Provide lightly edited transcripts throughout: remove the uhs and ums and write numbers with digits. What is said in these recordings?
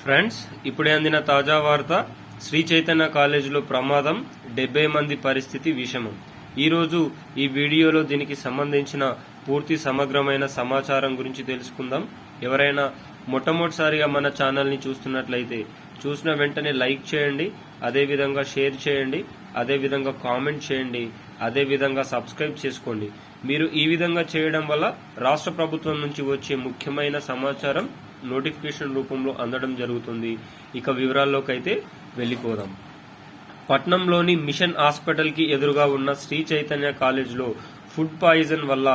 Friends, ఇప్పుడే అందిన తాజా వార్త. శ్రీ చైతన్య కాలేజీలో ప్రమాదం, 70 మంది పరిస్థితి విషమం. ఈరోజు ఈ వీడియోలో దీనికి సంబంధించిన పూర్తి సమగ్రమైన సమాచారం గురించి తెలుసుకుందాం. ఎవరైనా మొట్టమొదటిసారిగా మన ఛానల్ని చూస్తున్నట్లయితే చూసిన వెంటనే లైక్ చేయండి, అదేవిధంగా షేర్ చేయండి, అదేవిధంగా కామెంట్ చేయండి, అదేవిధంగా సబ్స్క్రైబ్ చేసుకోండి. మీరు ఈ విధంగా చేయడం వల్ల రాష్ట్ర ప్రభుత్వం నుంచి వచ్చే ముఖ్యమైన సమాచారం నోటిఫికేషన్ రూపంలో అందడం జరుగుతుంది. ఇక వివరాల్లోకి అయితే వెళ్ళిపోదాం. పట్నంలోని మిషన్ హాస్పిటల్ కి ఎదురుగా ఉన్న శ్రీ చైతన్య కాలేజీలో ఫుడ్ పాయిజన్ వల్ల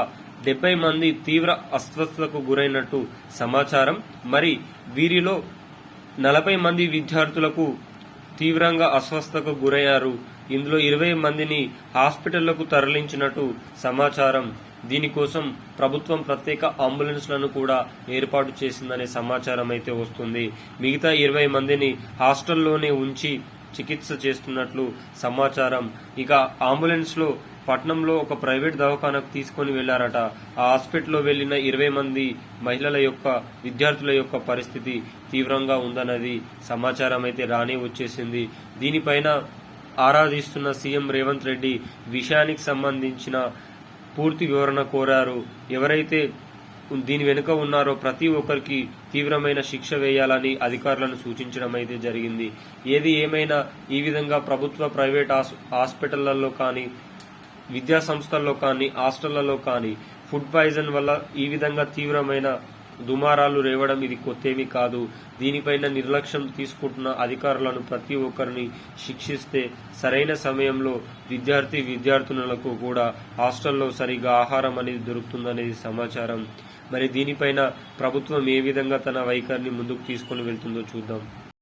70 మంది తీవ్ర అస్వస్థతకు గురైనట్టు సమాచారం. మరి వీరిలో 40 మంది విద్యార్థులకు తీవ్రంగా అస్వస్థతకు గురయ్యారు. ఇందులో 20 మందిని హాస్పిటళ్లకు తరలించినట్టు సమాచారం. దీనికోసం ప్రభుత్వం ప్రత్యేక అంబులెన్స్లను కూడా ఏర్పాటు చేసిందనే సమాచారం అయితే వస్తుంది. మిగతా 20 మందిని హాస్టల్లోనే ఉంచి చికిత్స చేస్తున్నట్లు సమాచారం. ఇక అంబులెన్స్ లో పట్నంలో ఒక ప్రైవేట్ దవాఖానకు తీసుకుని వెళ్లారట. ఆ హాస్పిటల్లో వెళ్లిన 20 మంది మహిళల యొక్క విద్యార్థుల యొక్క పరిస్థితి తీవ్రంగా ఉందన్నది సమాచారం అయితే రానే వచ్చేసింది. దీనిపైన ఆరాధిస్తున్న సీఎం రేవంత్ రెడ్డి విషయానికి సంబంధించిన పూర్తి వివరణ కోరారు. ఎవరైతే దీని వెనుక ఉన్నారో ప్రతి ఒక్కరికి తీవ్రమైన శిక్ష వేయాలని అధికారులను సూచించడం అయితే జరిగింది. ఏది ఏమైనా ఈ విధంగా ప్రభుత్వ ప్రైవేట్ హాస్పిటళ్లలో కానీ, విద్యా సంస్థల్లో కానీ, హాస్టళ్లలో కానీ ఫుడ్ పాయిజన్ వల్ల ఈ విధంగా తీవ్రమైన దుమారాలు రేవడం ఇది కొత్తేమీ కాదు. దీనిపైన నిర్లక్ష్యం తీసుకుంటున్న అధికారులను ప్రతి ఒక్కరిని శిక్షిస్తే సరైన సమయంలో విద్యార్థులకు కూడా హాస్టల్లో సరిగా ఆహారం అనేది దొరుకుతుందనేది సమాచారం. మరి దీనిపైన ప్రభుత్వం ఏ విధంగా తన వైఖరిని ముందుకు తీసుకుని వెళ్తుందో చూద్దాం.